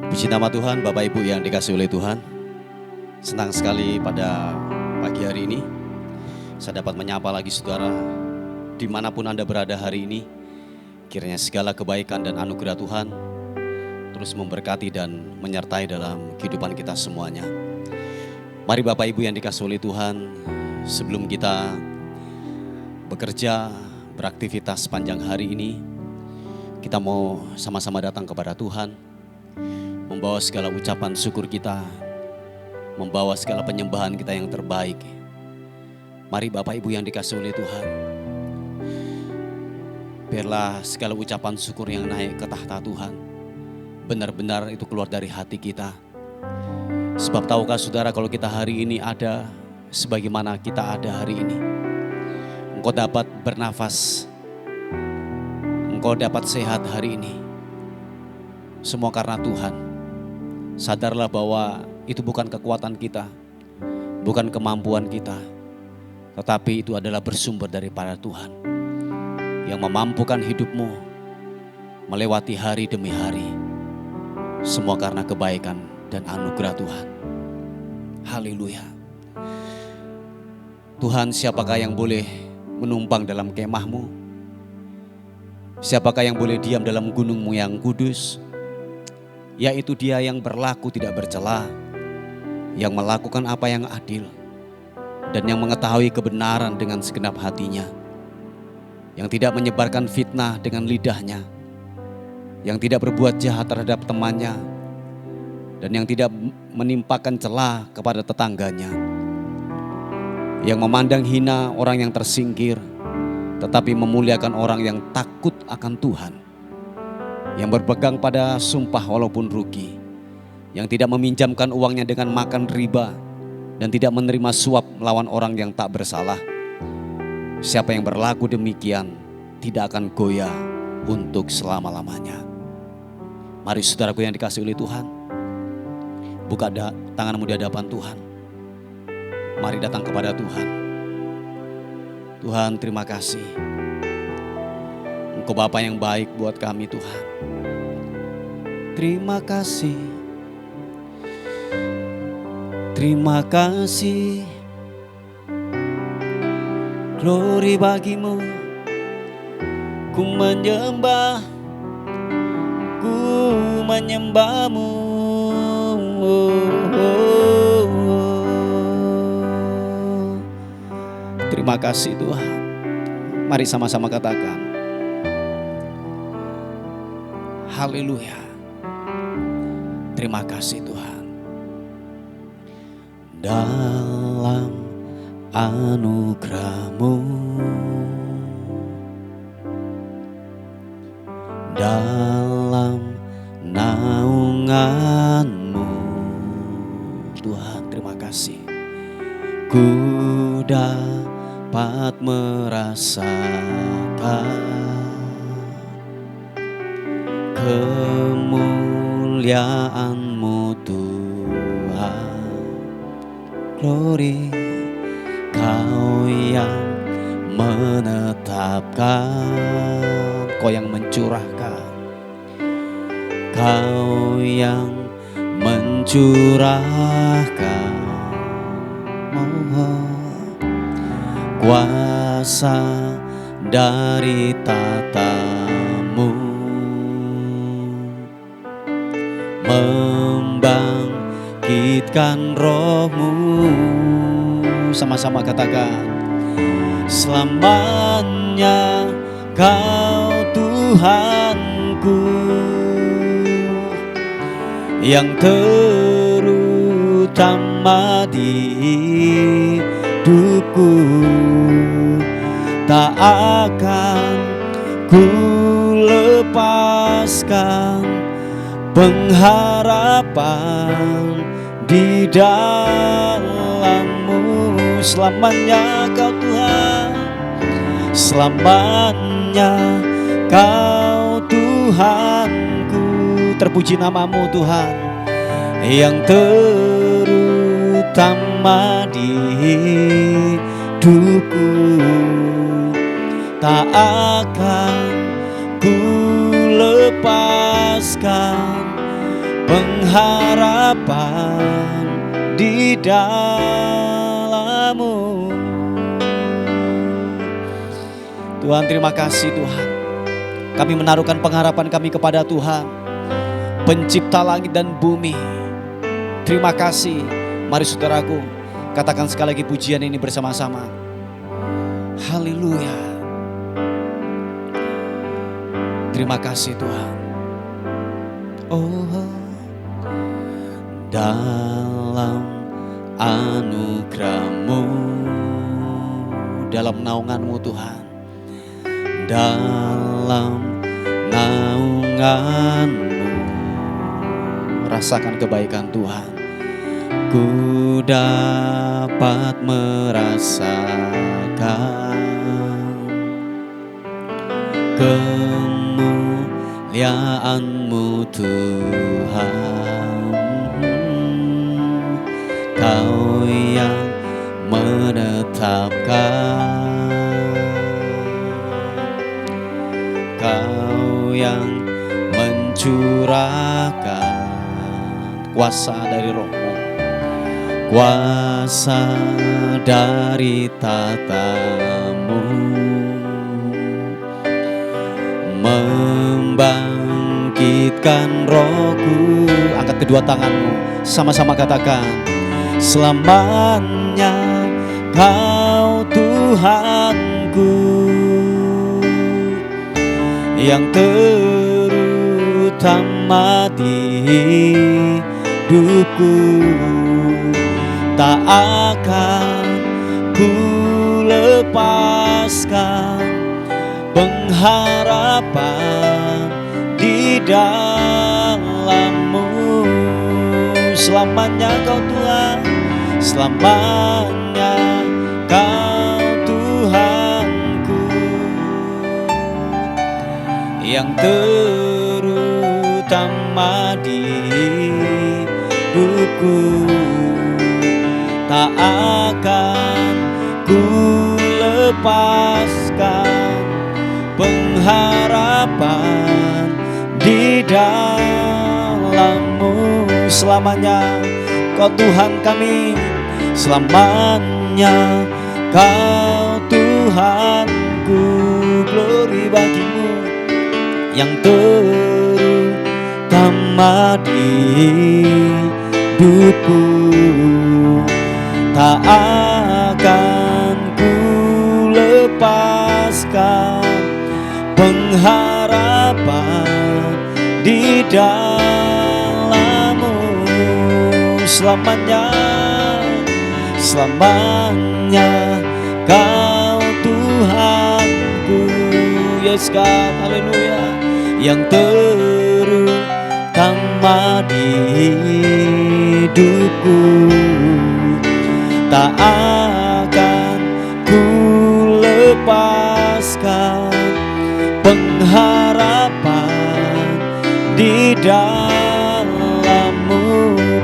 Puji nama Tuhan, Bapak Ibu yang dikasihi oleh Tuhan. Senang sekali pada pagi hari ini saya dapat menyapa lagi saudara dimanapun Anda berada hari ini. Kiranya segala kebaikan dan anugerah Tuhan terus memberkati dan menyertai dalam kehidupan kita semuanya. Mari Bapak Ibu yang dikasihi oleh Tuhan, sebelum kita bekerja, beraktivitas sepanjang hari ini, kita mau sama-sama datang kepada Tuhan, membawa segala ucapan syukur kita, membawa segala penyembahan kita yang terbaik. Mari Bapak Ibu yang dikasihi oleh Tuhan, biarlah segala ucapan syukur yang naik ke tahta Tuhan benar-benar itu keluar dari hati kita. Sebab tahukah saudara, kalau kita hari ini ada sebagaimana kita ada hari ini, engkau dapat bernafas, engkau dapat sehat hari ini, semua karena Tuhan. Sadarlah bahwa itu bukan kekuatan kita, bukan kemampuan kita, tetapi itu adalah bersumber daripada Tuhan yang memampukan hidupmu melewati hari demi hari. Semua karena kebaikan dan anugerah Tuhan. Haleluya. Tuhan, siapakah yang boleh menumpang dalam kemahmu? Siapakah yang boleh diam dalam gunungmu yang kudus? Yaitu Dia yang berlaku tidak bercela, yang melakukan apa yang adil, dan yang mengetahui kebenaran dengan segenap hatinya, yang tidak menyebarkan fitnah dengan lidahnya, yang tidak berbuat jahat terhadap temannya, dan yang tidak menimpakan celah kepada tetangganya, yang memandang hina orang yang tersingkir, tetapi memuliakan orang yang takut akan Tuhan, yang berpegang pada sumpah walaupun rugi, yang tidak meminjamkan uangnya dengan makan riba, dan tidak menerima suap melawan orang yang tak bersalah. Siapa yang berlaku demikian tidak akan goyah untuk selama-lamanya. Mari saudaraku yang dikasihi oleh Tuhan, buka tanganmu di hadapan Tuhan. Mari datang kepada Tuhan. Tuhan, terima kasih. Engkau Bapa yang baik buat kami, Tuhan. Terima kasih. Terima kasih. Glory bagimu. Ku menyembah. Ku menyembahmu. Terima kasih Tuhan. Mari sama-sama katakan haleluya. Terima kasih Tuhan. Dalam anugerah-Mu, dalam naungan-Mu, Tuhan terima kasih. Ku dapat merasakan kemuliaan-Mu Tuhan. Glory, Kau yang menetapkan, Kau yang mencurahkan, Kau yang mencurahkan kuasa dari tatamu, membangkitkan roh-Mu. Sama-sama katakan, selamanya Kau Tuhanku, yang terutama di hidupku. Tak akan ku lepaskan pengharapan di dalam-Mu. Selamanya Kau Tuhan, selamanya Kau Tuhanku. Terpuji nama-Mu Tuhan, yang terutama di hidupku. Tak akan ku lepaskan pengharapan di dalam-Mu. Tuhan, terima kasih Tuhan. Kami menaruhkan pengharapan kami kepada Tuhan, Pencipta langit dan bumi. Terima kasih. Mari saudaraku, katakan sekali lagi pujian ini bersama-sama. Haleluya. Terima kasih Tuhan. Oh, dalam anugerah-Mu, dalam naungan-Mu Tuhan, dalam naungan-Mu, rasakan kebaikan Tuhan. Ku dapat merasakan kemuliaan-Mu Tuhan. Kau yang menetapkan, Kau yang mencurahkan kuasa dari Roh-Mu, kuasa dari tata-Mu, membangkitkan rohku. Angkat kedua tanganmu, sama-sama katakan, selamanya Kau Tuhanku, yang terutama di hidupku. Tak akan ku lepaskan pengharapan di dalam-Mu. Selamanya Kau Tuhan, selamanya Kau Tuhanku, yang terutama di hidupku. Tak akan ku lepaskan pengharapan di dalam-Mu. Selamanya Kau Tuhan kami, selamanya Kau Tuhanku. Glory bagi-Mu, yang terutama di hidupku. Tak akan ku lepaskan pengharapan di dalam-Mu. Selamanya, selamanya Kau Tuhanku. Yes God, haleluya. Yang terutama di hidupku. Tak akan ku lepaskan pengharapan di dalam-Mu.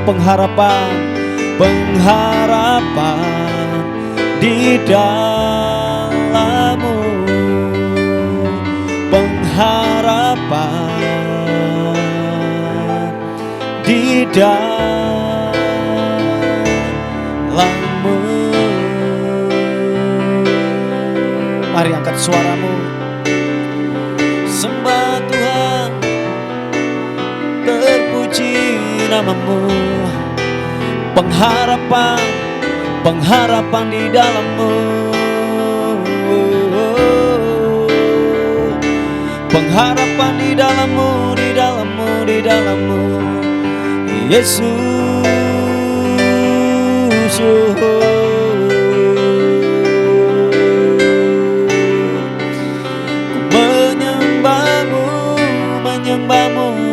Pengharapan, pengharapan di dalam-Mu. Pengharapan di dalam-Mu. Mari angkat suaramu, sembah Tuhan, terpuji nama-Mu. Pengharapan, pengharapan di dalam-Mu. Pengharapan di dalam-Mu, di dalam-Mu, di dalam-Mu, Yesus.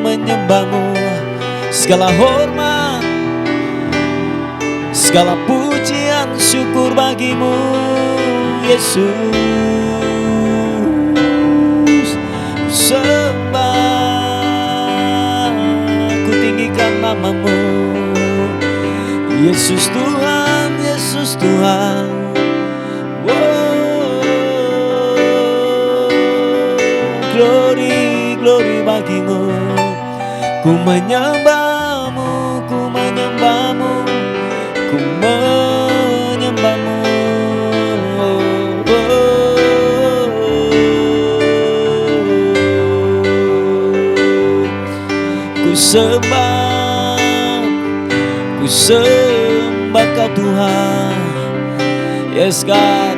Menyembah-Mu, segala hormat, segala pujian, syukur bagi-Mu, Yesus. Sembah, ku tinggikan nama-Mu, Yesus Tuhan, Yesus Tuhan. Glory, glory bagi-Mu. Ku menyembah-Mu, menyembahmu, ku menyembahmu. Ku sembah Kau Tuhan. Yes God,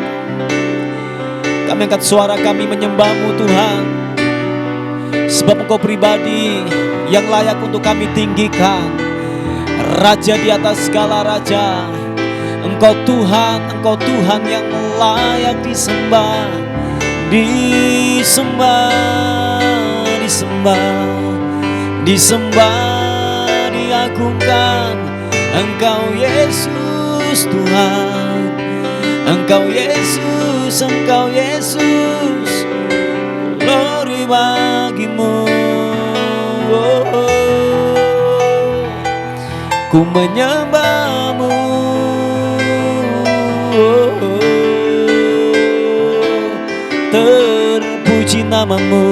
kami angkat suara kami menyembahmu Tuhan, sebab Engkau pribadi yang layak untuk kami tinggikan. Raja di atas segala raja, Engkau Tuhan yang layak disembah, disembah, diagungkan. Engkau Yesus Tuhan, Engkau Yesus, glory bagimu. Ku menyembahmu, terpuji namamu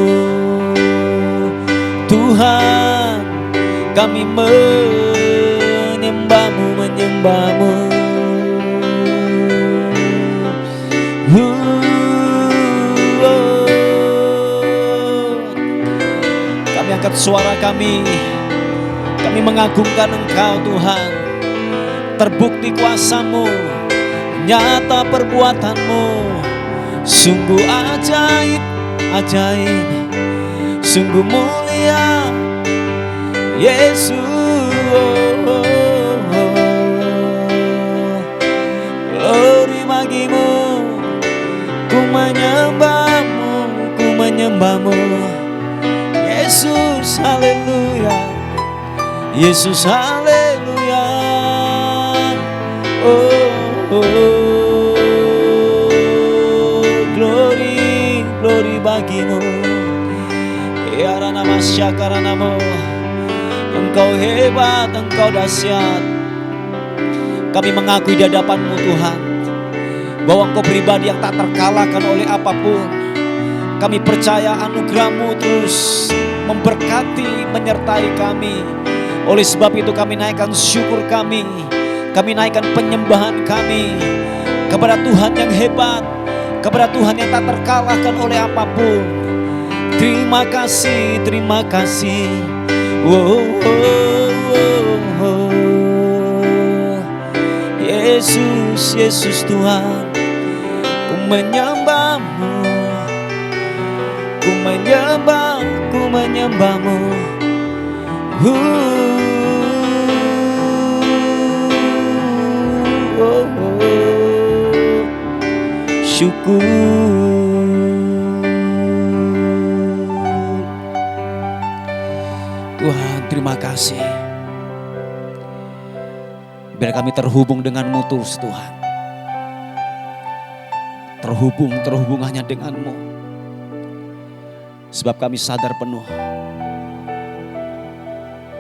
Tuhan. Kami menyembahmu. Kami angkat suara kami mengagungkan Engkau Tuhan. Terbukti kuasa-Mu, nyata perbuatan-Mu, sungguh ajaib, sungguh mulia Yesus. Glory bagimu, ku menyembahmu Yesus, haleluya, Yesus, haleluya. Glory bagimu. Ya Ranama Syakaranamu. Engkau hebat, Engkau dahsyat. Kami mengakui di hadapan-Mu Tuhan, bahwa Engkau pribadi yang tak terkalahkan oleh apapun. Kami percaya anugerah-Mu terus memberkati, menyertai kami. Oleh sebab itu kami naikkan syukur kami naikkan penyembahan kami kepada Tuhan yang hebat, kepada Tuhan yang tak terkalahkan oleh apapun. Terima kasih. Yesus Tuhan, ku menyembahmu, syukur. Tuhan, terima kasih. Biar kami terhubung dengan-Mu terus Tuhan. Terhubung hanya dengan-Mu. Sebab kami sadar penuh,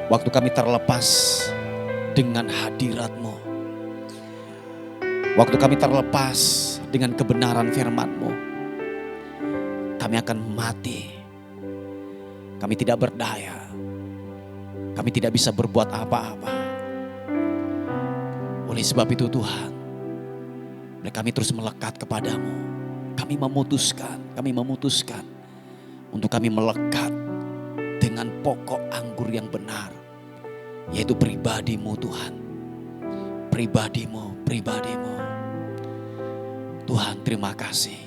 waktu kami terlepas dengan hadirat-Mu, waktu kami terlepas dengan kebenaran firman-Mu, kami akan mati. Kami tidak berdaya. Kami tidak bisa berbuat apa-apa. Oleh sebab itu Tuhan, kami terus melekat kepadamu. Kami memutuskan untuk kami melekat dengan pokok anggur yang benar, yaitu pribadi-Mu Tuhan. Pribadi-Mu. Tuhan, terima kasih.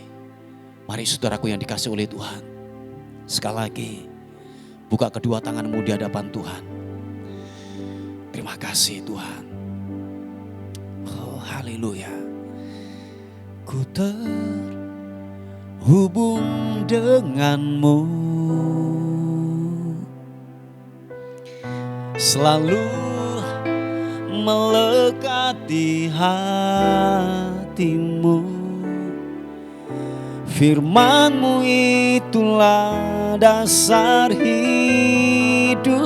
Mari saudaraku yang dikasihi oleh Tuhan, sekali lagi buka kedua tangan-Mu di hadapan Tuhan. Terima kasih Tuhan. Oh, haleluya. Ku terhubung dengan-Mu, selalu melekat di hati-Mu. Firman-Mu itulah dasar hidupku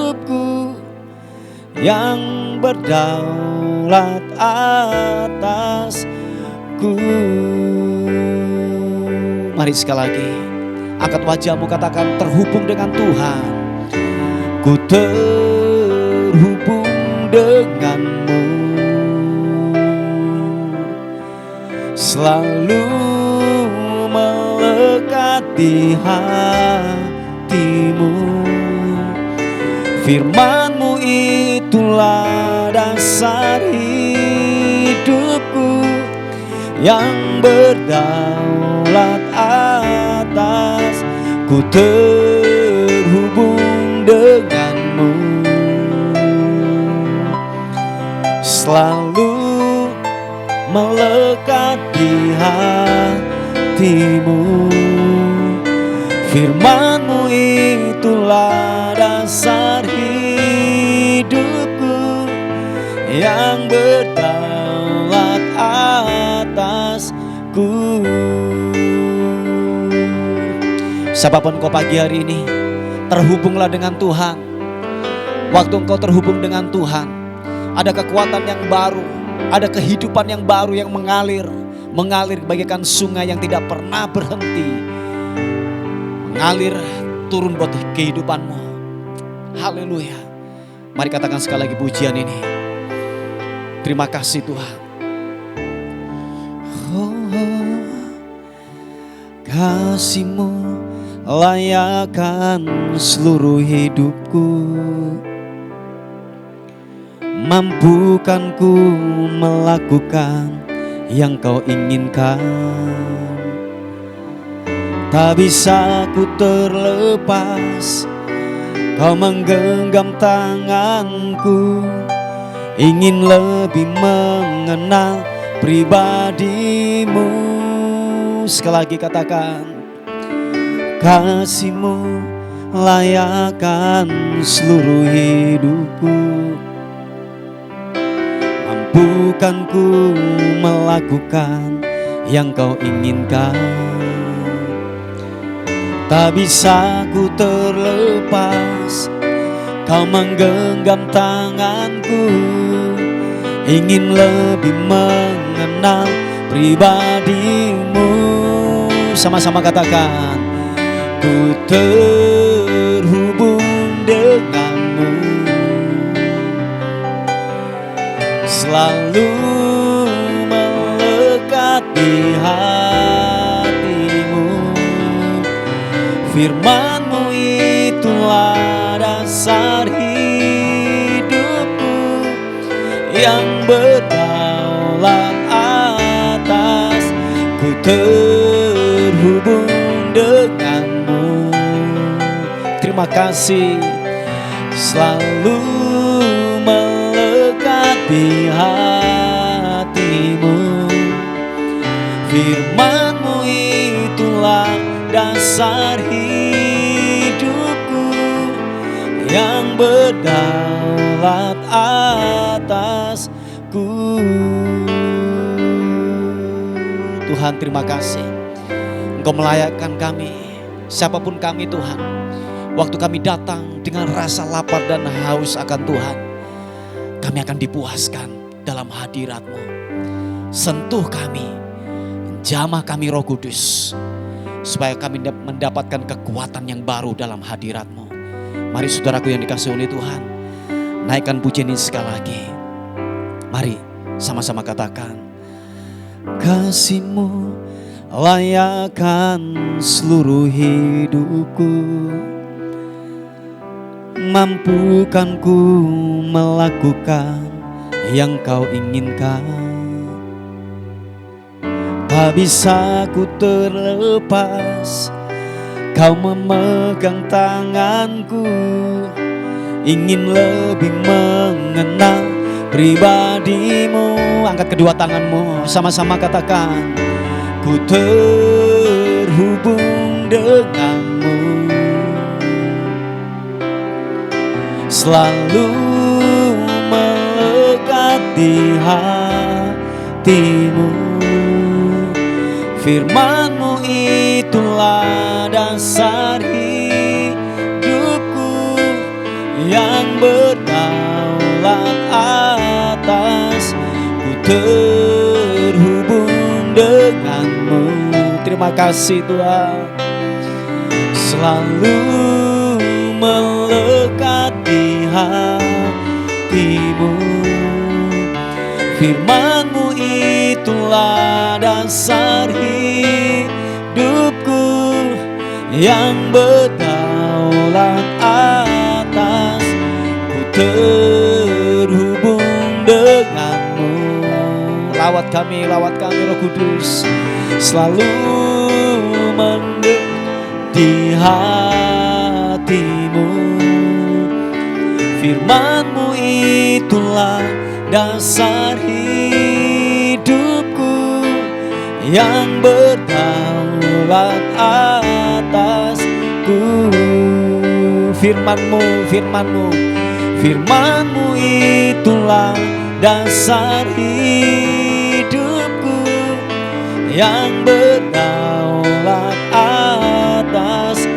yang berdaulat atasku. Mari sekali lagi, angkat wajahmu, katakan terhubung dengan Tuhan. Ku terhubung dengan-Mu, selalu melekat di hatimu. Firman-Mu itulah dasar hidupku yang berdaulat atas. Ku terhubung denganmu, selalu melekat di hatimu. Firman-Mu itulah dasar hidupku yang berdaulat atasku. Siapapun kau pagi hari ini, terhubunglah dengan Tuhan. Waktu engkau terhubung dengan Tuhan, ada kekuatan yang baru, ada kehidupan yang baru yang mengalir bagaikan sungai yang tidak pernah berhenti. Mengalir turun buat kehidupanmu. Haleluya. Mari katakan sekali lagi pujian ini. Terima kasih Tuhan. Kasih-Mu layakkan seluruh hidupku. Mampukan ku melakukan yang Kau inginkan. Tak bisa ku terlepas, Kau menggenggam tanganku. Ingin lebih mengenal pribadi-Mu. Sekali lagi katakan, kasih-Mu layakkan seluruh hidupku. Mampukan ku melakukan yang Kau inginkan. Tak bisa ku terlepas, Kau menggenggam tanganku. Ingin lebih mengenal pribadi-Mu. Sama-sama katakan, ku terhubung denganmu, selalu melekat di hatimu. Firman-Mu itulah dasar hidupku yang berdaulat atas. Ku terhubung denganmu. Terima kasih, selalu melekat di hatimu. Firman-Mu itulah dasar hidupku yang berdaulat atasku. Tuhan, terima kasih. Engkau melayakkan kami, siapapun kami Tuhan. Waktu kami datang dengan rasa lapar dan haus akan Tuhan, kami akan dipuaskan dalam hadirat-Mu. Sentuh kami, jamah kami Roh Kudus, supaya kami mendapatkan kekuatan yang baru dalam hadirat-Mu. Mari saudaraku yang dikasihi oleh Tuhan, naikkan pujian ini sekali lagi. Mari sama-sama katakan, kasih-Mu layakkan seluruh hidupku. Mampukan ku melakukan yang Kau inginkan. Tak bisa ku terlepas, Kau memegang tanganku. Ingin lebih mengenal pribadi-Mu. Angkat kedua tanganmu, sama-sama katakan, ku terhubung denganmu, selalu melekat di hatimu. Firman-Mu itulah dasar hidupku yang berdaulat atas. Ku terhubung denganmu. Terima kasih Tuhan, selalu melekat di hatimu. Firman-Mu itulah dasar hidupku yang berdaulat atas. Ku terhubung denganmu. Lawat kami Roh Kudus, selalu mendekat di hatimu. Firman-Mu itulah dasar hidupku yang berdaulat atasku. Firman-Mu itulah dasar hidupku yang berdaulat atasku.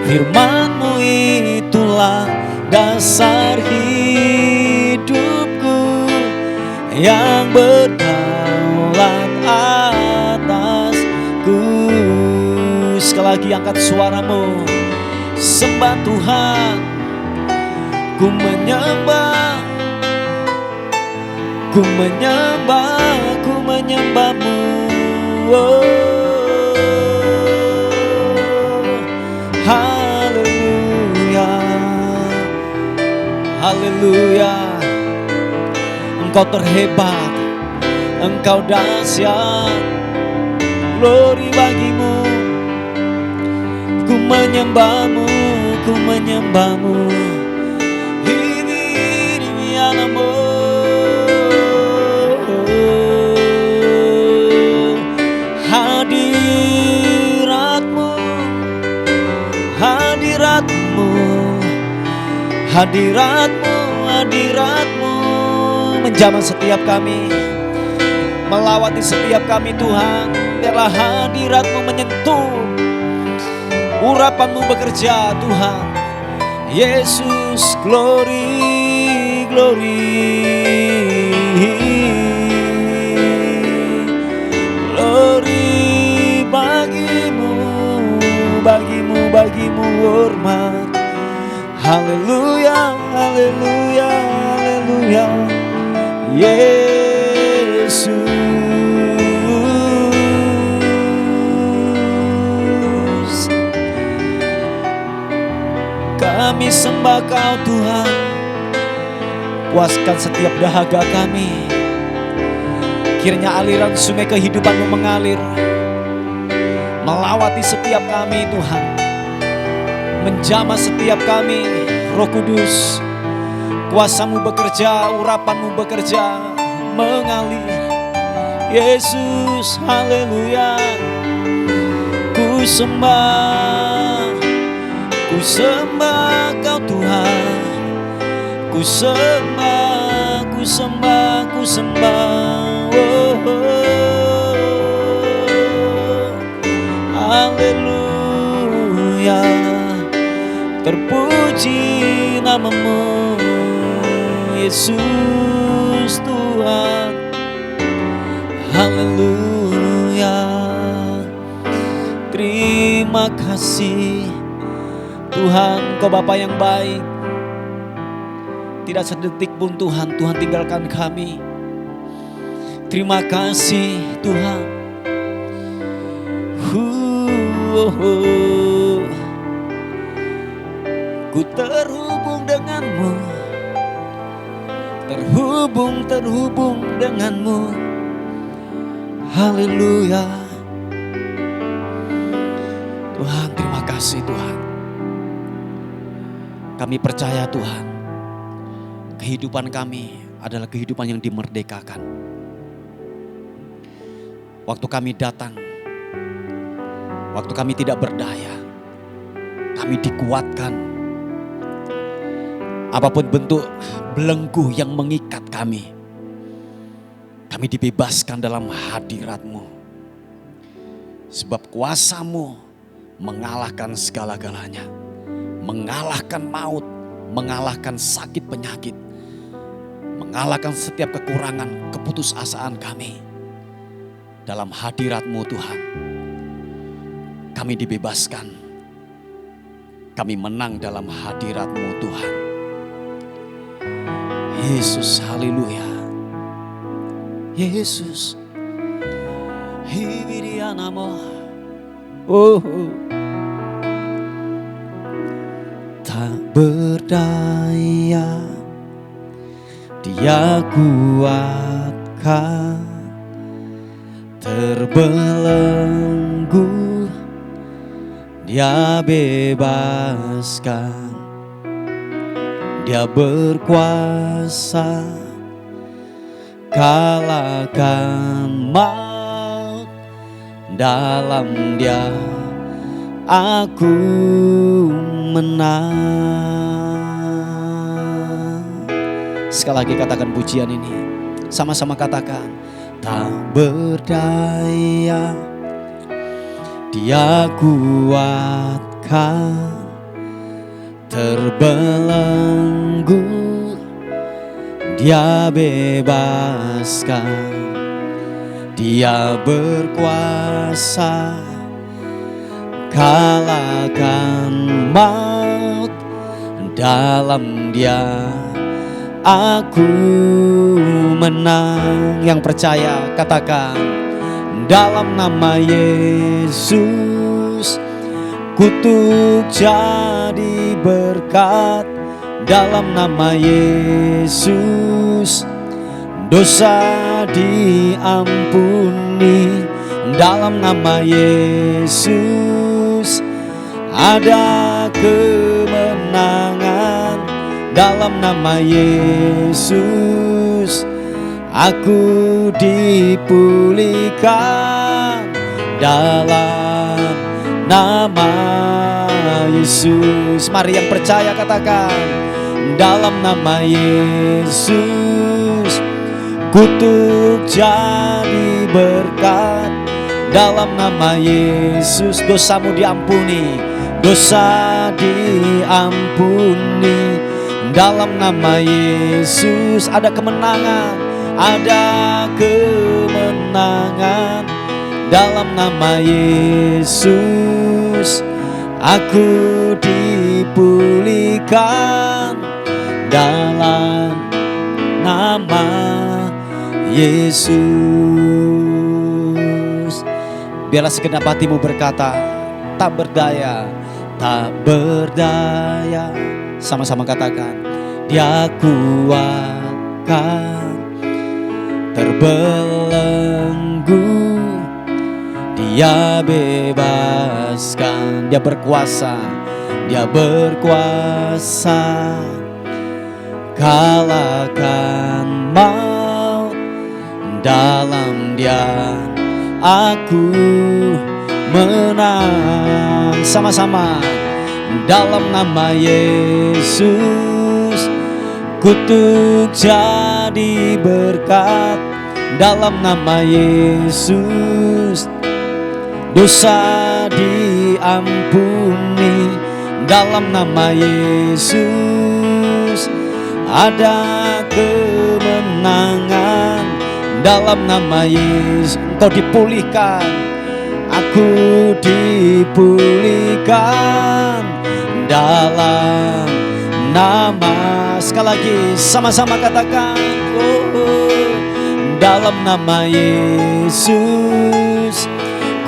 Firman-Mu itulah dasar hidupku yang berdaulat atasku. Sekali lagi angkat suaramu, sembah Tuhan. Ku menyembah-Mu. Oh, haleluya, haleluya. Engkau terhebat, Engkau dahsyat, glory bagimu. Ku menyembah-Mu. Hadirat-Mu menjamah setiap kami, melawati setiap kami Tuhan. Biarlah hadirat-Mu menyentuh, urapan-Mu bekerja Tuhan. Yesus, glory, glory, glory bagimu hormat. Haleluya, haleluya, haleluya, Yesus. Kami sembah Kau Tuhan, puaskan setiap dahaga kami. Kiranya aliran sungai kehidupan-Mu mengalir, melawati setiap kami Tuhan, menjamah setiap kami. Roh Kudus, kuasa-Mu bekerja, urapan-Mu bekerja, mengalir. Yesus, haleluya. Ku sembah Kau Tuhan. Ku sembah. Oh, haleluya. Terpuji nama-Mu, Yesus Tuhan. Haleluya. Terima kasih Tuhan, Kau Bapa yang baik. Tidak sedetik pun Tuhan tinggalkan kami. Terima kasih Tuhan. Ku terhubung denganmu, terhubung denganmu. Haleluya. Tuhan, terima kasih Tuhan. Kami percaya Tuhan, kehidupan kami adalah kehidupan yang dimerdekakan. Waktu kami datang, waktu kami tidak berdaya, kami dikuatkan. Apapun bentuk belenggu yang mengikat kami dibebaskan dalam hadirat-Mu. Sebab kuasa-Mu mengalahkan segala-galanya. Mengalahkan maut, mengalahkan sakit penyakit, mengalahkan setiap kekurangan, keputusasaan kami. Dalam hadirat-Mu Tuhan, kami dibebaskan. Kami menang dalam hadirat-Mu Tuhan. Yesus, haleluya. Yesus, Hibirianamo. Oh, tak berdaya Dia kuatkan, terbelenggu Dia bebaskan, Dia berkuasa kalahkan maut. Dalam Dia aku menang. Sekali lagi katakan pujian ini, sama-sama katakan. Tak berdaya Dia kuatkan, terbelenggu Dia bebaskan, Dia berkuasa kalahkan maut. Dalam Dia aku menang. Yang percaya katakan, dalam nama Yesus kutuk jadi berkat. Dalam nama Yesus dosa diampuni. Dalam nama Yesus ada kemenangan. Dalam nama Yesus aku dipulihkan. Dalam nama Yesus, mari yang percaya katakan, dalam nama Yesus kutuk jadi berkat. Dalam nama Yesus dosamu diampuni, dosa diampuni. Dalam nama Yesus ada kemenangan, ada kemenangan. Dalam nama Yesus aku dipulihkan. Dalam nama Yesus. Biarlah segenap hatimu berkata, tak berdaya, tak berdaya. Sama-sama katakan, Dia kuatkan, terbelenggu Dia bebaskan, Dia berkuasa, Dia berkuasa kalahkan maut. Dalam Dia aku menang. Sama-sama, dalam nama Yesus kutuk jadi berkat. Dalam nama Yesus dosa diampuni. Dalam nama Yesus ada kemenangan. Dalam nama Yesus engkau dipulihkan, aku dipulihkan. Dalam nama, sekali lagi sama-sama katakan, dalam nama Yesus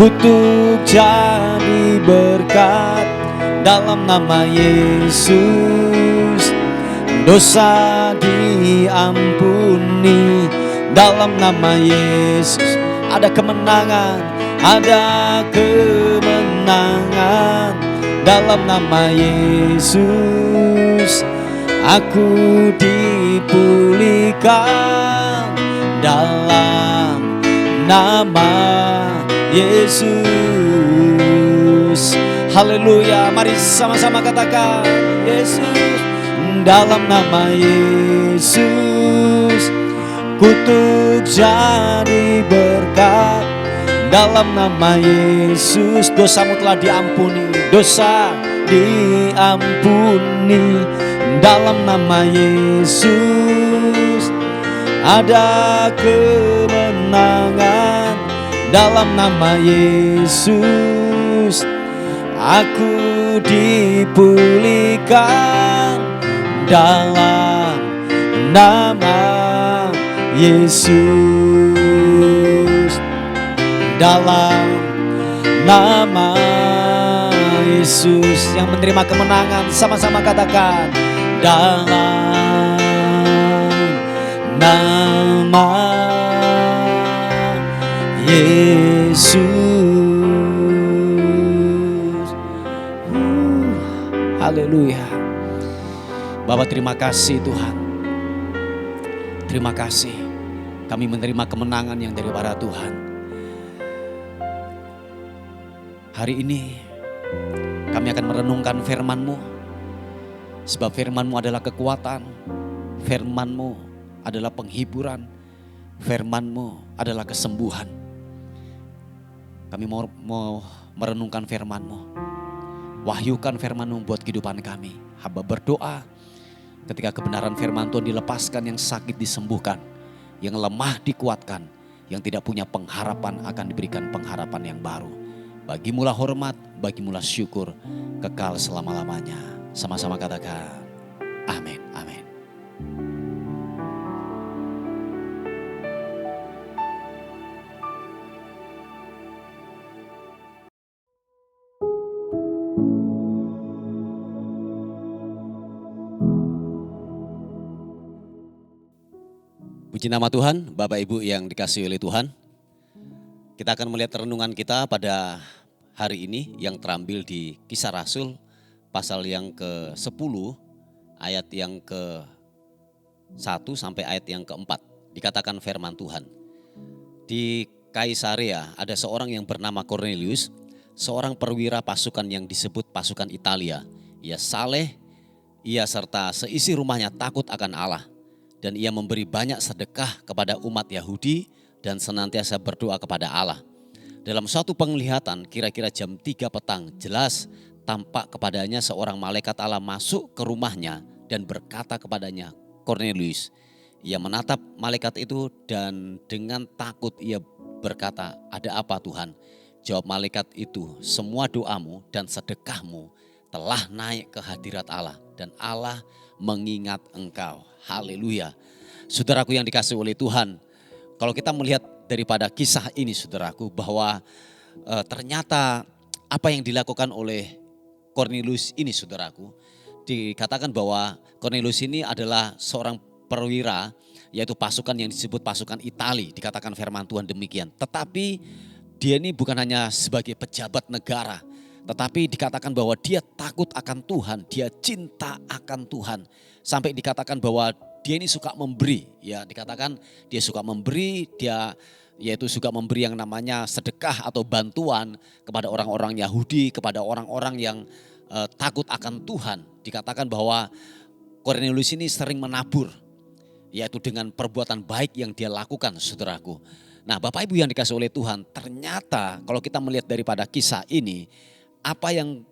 kutuk jadi berkat. Dalam nama Yesus dosa diampuni. Dalam nama Yesus ada kemenangan, ada kemenangan. Dalam nama Yesus aku dipulihkan. Dalam nama Yesus, haleluya. Mari sama-sama katakan, Yesus. Dalam nama Yesus kutuk jadi berkat. Dalam nama Yesus dosamu telah diampuni, dosa diampuni. Dalam nama Yesus ada kemenangan. Dalam nama Yesus aku dipulihkan. Dalam nama Yesus, dalam nama Yesus yang menerima kemenangan. Sama-sama katakan, dalam nama Yesus. Haleluya. Bapa, terima kasih Tuhan. Terima kasih kami menerima kemenangan yang daripada Tuhan. Hari ini kami akan merenungkan firman-Mu. Sebab firman-Mu adalah kekuatan, firman-Mu adalah penghiburan, firman-Mu adalah kesembuhan. Kami mau merenungkan firman-Mu. Wahyukan firman-Mu buat kehidupan kami. Hamba berdoa ketika kebenaran firman Tuhan dilepaskan, yang sakit disembuhkan, yang lemah dikuatkan, yang tidak punya pengharapan akan diberikan pengharapan yang baru. Bagimulah hormat, bagimulah syukur, kekal selama-lamanya. Sama-sama katakan, amin, amin. Puji nama Tuhan, Bapak Ibu yang dikasihi oleh Tuhan. Kita akan melihat renungan kita pada hari ini yang terambil di Kisah Rasul pasal yang ke-10 ayat yang ke-1 sampai ayat yang ke-4. Dikatakan firman Tuhan. Di Kaisarea ada seorang yang bernama Cornelius, seorang perwira pasukan yang disebut pasukan Italia. Ia saleh, ia serta seisi rumahnya takut akan Allah. Dan ia memberi banyak sedekah kepada umat Yahudi dan senantiasa berdoa kepada Allah. Dalam suatu penglihatan kira-kira jam 3 petang, jelas tampak kepadanya seorang malaikat Allah masuk ke rumahnya dan berkata kepadanya, Cornelius. Ia menatap malaikat itu dan dengan takut ia berkata, ada apa Tuhan? Jawab malaikat itu, semua doamu dan sedekahmu telah naik ke hadirat Allah dan Allah mengingat engkau. Haleluya. Saudaraku yang dikasihi oleh Tuhan, kalau kita melihat daripada kisah ini saudaraku, bahwa ternyata apa yang dilakukan oleh Cornelius ini saudaraku, dikatakan bahwa Cornelius ini adalah seorang perwira, yaitu pasukan yang disebut pasukan Itali, dikatakan firman Tuhan demikian. Tetapi dia ini bukan hanya sebagai pejabat negara, tetapi dikatakan bahwa dia takut akan Tuhan, dia cinta akan Tuhan. Sampai dikatakan bahwa dia ini suka memberi, ya dikatakan dia suka memberi, dia yaitu suka memberi yang namanya sedekah atau bantuan kepada orang-orang Yahudi, kepada orang-orang yang takut akan Tuhan. Dikatakan bahwa Cornelius ini sering menabur, yaitu dengan perbuatan baik yang dia lakukan saudaraku. Nah Bapak Ibu yang dikasihi oleh Tuhan, ternyata kalau kita melihat daripada kisah ini, apa yang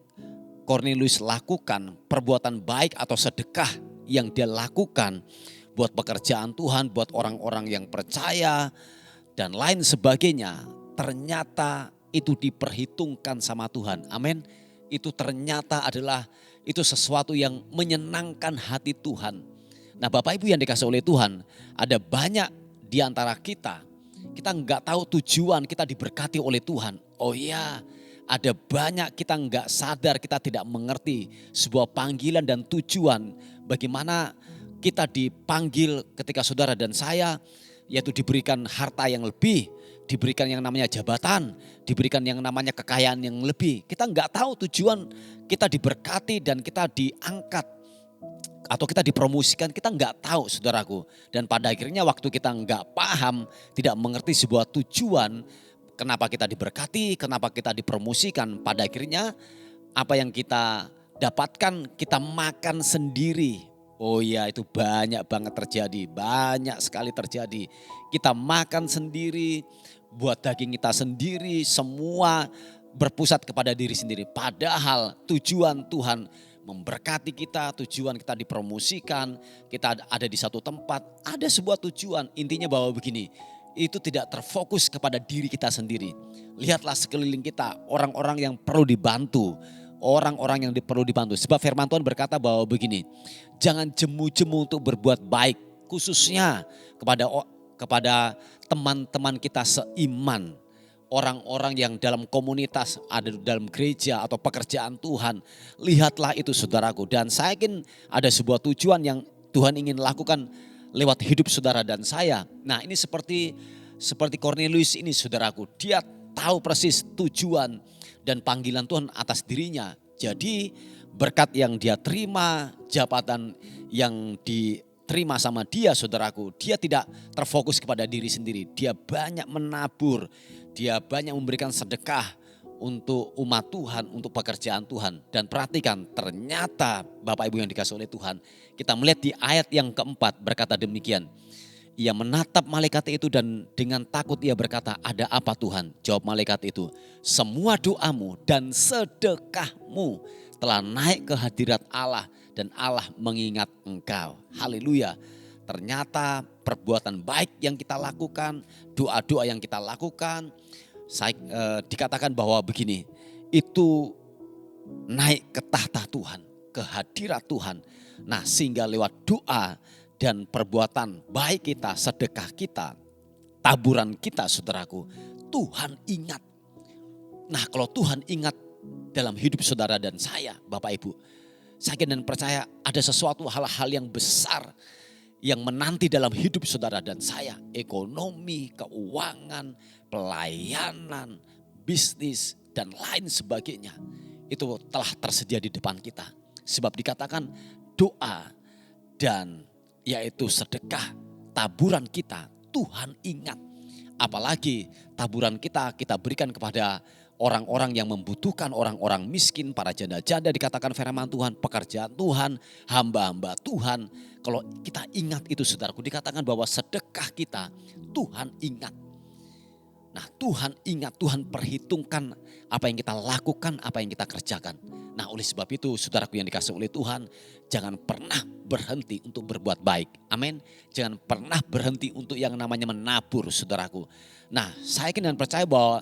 Cornelius lakukan, perbuatan baik atau sedekah yang dia lakukan buat pekerjaan Tuhan, buat orang-orang yang percaya dan lain sebagainya, ternyata itu diperhitungkan sama Tuhan. Amin. Itu ternyata adalah itu sesuatu yang menyenangkan hati Tuhan. Nah Bapak Ibu yang dikasihi oleh Tuhan, ada banyak di antara kita nggak tahu tujuan kita diberkati oleh Tuhan. Oh iya, ada banyak kita nggak sadar, kita tidak mengerti sebuah panggilan dan tujuan bagaimana kita dipanggil ketika saudara dan saya, yaitu diberikan harta yang lebih, diberikan yang namanya jabatan, diberikan yang namanya kekayaan yang lebih. Kita nggak tahu tujuan kita diberkati dan kita diangkat atau kita dipromosikan, kita nggak tahu saudaraku. Dan pada akhirnya waktu kita nggak paham, tidak mengerti sebuah tujuan, kenapa kita diberkati, kenapa kita dipromosikan, pada akhirnya apa yang kita dapatkan kita makan sendiri. Oh iya, itu banyak banget terjadi, banyak sekali terjadi. Kita makan sendiri, buat daging kita sendiri, semua berpusat kepada diri sendiri. Padahal tujuan Tuhan memberkati kita, tujuan kita dipromosikan, kita ada di satu tempat, ada sebuah tujuan. Intinya bahwa begini, itu tidak terfokus kepada diri kita sendiri. Lihatlah sekeliling kita, orang-orang yang perlu dibantu, orang-orang yang perlu dibantu. Sebab firman Tuhan berkata bahwa begini, jangan jemu-jemu untuk berbuat baik. khususnya kepada teman-teman kita seiman, orang-orang yang dalam komunitas, ada dalam gereja atau pekerjaan Tuhan. Lihatlah itu saudaraku. Dan saya yakin ada sebuah tujuan yang Tuhan ingin lakukan lewat hidup saudara dan saya. Nah ini seperti Cornelius ini saudaraku. Dia tahu persis tujuan dan panggilan Tuhan atas dirinya. Jadi berkat yang dia terima, jabatan yang diterima sama dia saudaraku. Dia tidak terfokus kepada diri sendiri. Dia banyak menabur. Dia banyak memberikan sedekah untuk umat Tuhan, untuk pekerjaan Tuhan. Dan perhatikan, ternyata Bapak Ibu yang dikasihi oleh Tuhan, kita melihat di ayat yang keempat berkata demikian. Ia menatap malaikat itu dan dengan takut ia berkata, ada apa Tuhan? Jawab malaikat itu, semua doamu dan sedekahmu telah naik ke hadirat Allah dan Allah mengingat engkau. Haleluya. Ternyata perbuatan baik yang kita lakukan, doa-doa yang kita lakukan, dikatakan bahwa begini, itu naik ke tahta Tuhan, ke hadirat Tuhan. Nah sehingga lewat doa dan perbuatan baik kita, sedekah kita, taburan kita saudaraku, Tuhan ingat. Nah kalau Tuhan ingat dalam hidup saudara dan saya, Bapak Ibu, saya yakin dan percaya ada sesuatu hal-hal yang besar yang menanti dalam hidup saudara dan saya. Ekonomi, keuangan, pelayanan, bisnis, dan lain sebagainya. Itu telah tersedia di depan kita. Sebab dikatakan doa dan yaitu sedekah, taburan kita Tuhan ingat. Apalagi taburan kita berikan kepada orang-orang yang membutuhkan, orang-orang miskin, para janda-janda, dikatakan firman Tuhan, pekerjaan Tuhan, hamba-hamba Tuhan. Kalau kita ingat itu saudaraku, dikatakan bahwa sedekah kita Tuhan ingat. Nah Tuhan ingat, Tuhan perhitungkan apa yang kita lakukan, apa yang kita kerjakan. Nah oleh sebab itu saudaraku yang dikasihi oleh Tuhan, jangan pernah berhenti untuk berbuat baik. Amin. Jangan pernah berhenti untuk yang namanya menabur saudaraku. Nah saya yakin dan percaya bahwa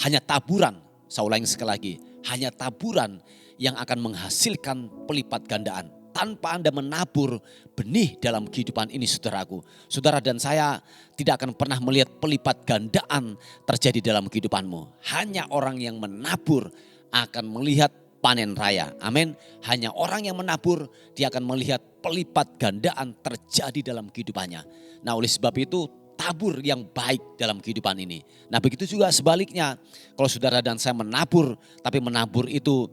hanya taburan, saya ulangi sekali lagi, hanya taburan yang akan menghasilkan pelipat gandaan. Tanpa Anda menabur benih dalam kehidupan ini saudaraku, saudara dan saya tidak akan pernah melihat pelipat gandaan terjadi dalam kehidupanmu. Hanya orang yang menabur akan melihat panen raya. Amin. Hanya orang yang menabur dia akan melihat pelipat gandaan terjadi dalam kehidupannya. Nah oleh sebab itu tabur yang baik dalam kehidupan ini. Nah begitu juga sebaliknya. Kalau saudara dan saya menabur, tapi menabur itu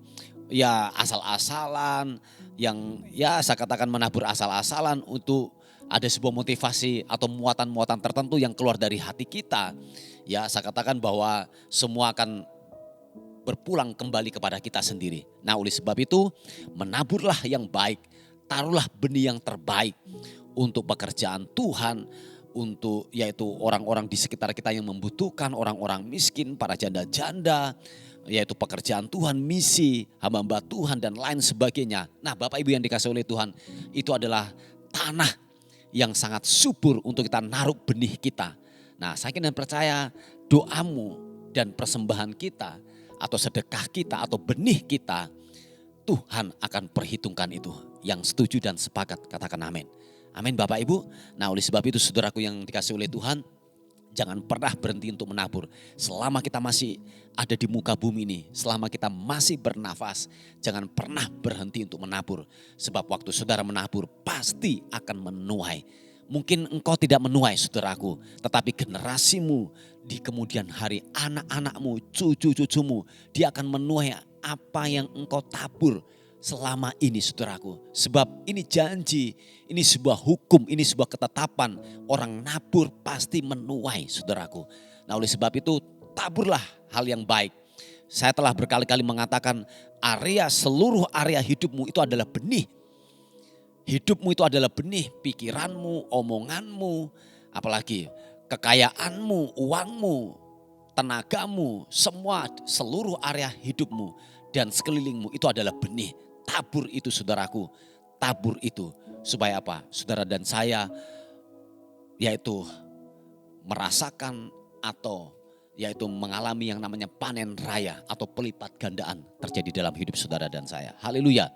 ya asal-asalan, yang ya saya katakan menabur asal-asalan untuk ada sebuah motivasi atau muatan-muatan tertentu yang keluar dari hati kita. Ya saya katakan bahwa semua akan berpulang kembali kepada kita sendiri. Nah oleh sebab itu menaburlah yang baik, taruhlah benih yang terbaik untuk pekerjaan Tuhan, untuk yaitu orang-orang di sekitar kita yang membutuhkan, orang-orang miskin, para janda-janda, yaitu pekerjaan Tuhan, misi, hamba-hamba Tuhan dan lain sebagainya. Nah Bapak Ibu yang dikasihi oleh Tuhan, itu adalah tanah yang sangat subur untuk kita naruh benih kita. Nah saya yakin dan percaya doamu dan persembahan kita atau sedekah kita atau benih kita, Tuhan akan perhitungkan itu. Yang setuju dan sepakat katakan amin. Amin Bapak Ibu. Nah oleh sebab itu saudaraku yang dikasihi oleh Tuhan, jangan pernah berhenti untuk menabur. Selama kita masih ada di muka bumi ini, selama kita masih bernafas, jangan pernah berhenti untuk menabur. Sebab waktu saudara menabur pasti akan menuai. Mungkin engkau tidak menuai saudaraku, tetapi generasimu di kemudian hari, anak-anakmu, cucu-cucumu, dia akan menuai apa yang engkau tabur selama ini saudaraku. Sebab ini janji, ini sebuah hukum, ini sebuah ketetapan. Orang nabur pasti menuai saudaraku. Nah oleh sebab itu taburlah hal yang baik. Saya telah berkali-kali mengatakan seluruh area hidupmu itu adalah benih. Hidupmu itu adalah benih, pikiranmu, omonganmu, apalagi kekayaanmu, uangmu, tenagamu, semua seluruh area hidupmu dan sekelilingmu itu adalah benih. Tabur itu saudaraku, tabur itu supaya apa? Saudara dan saya yaitu merasakan atau yaitu mengalami yang namanya panen raya atau pelipat gandaan terjadi dalam hidup saudara dan saya. Haleluya.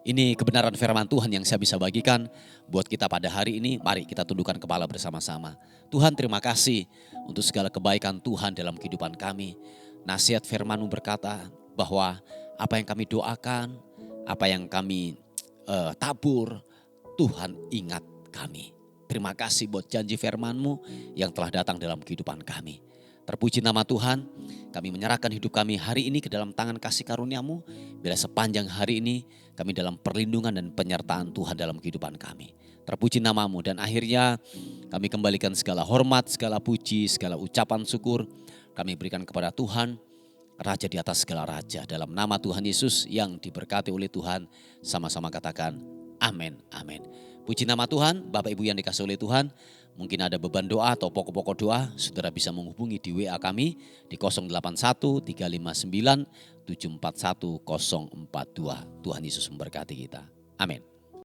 Ini kebenaran firman Tuhan yang saya bisa bagikan buat kita pada hari ini. Mari kita tundukkan kepala bersama-sama. Tuhan, terima kasih untuk segala kebaikan Tuhan dalam kehidupan kami. Nasihat firman-Mu berkata bahwa apa yang kami doakan, apa yang kami tabur, Tuhan ingat kami. Terima kasih buat janji firman-Mu yang telah datang dalam kehidupan kami. Terpuji nama Tuhan, kami menyerahkan hidup kami hari ini ke dalam tangan kasih karunia-Mu. Bila sepanjang hari ini kami dalam perlindungan dan penyertaan Tuhan dalam kehidupan kami. Terpuji nama-Mu dan akhirnya kami kembalikan segala hormat, segala puji, segala ucapan syukur. Kami berikan kepada Tuhan, Raja di atas segala raja. Dalam nama Tuhan Yesus yang diberkati oleh Tuhan, sama-sama katakan amin, amin. Puji nama Tuhan, Bapak Ibu yang dikasihi oleh Tuhan. Mungkin ada beban doa atau pokok-pokok doa, saudara bisa menghubungi di WA kami di 081 359 741 042. Tuhan Yesus memberkati kita. Amin.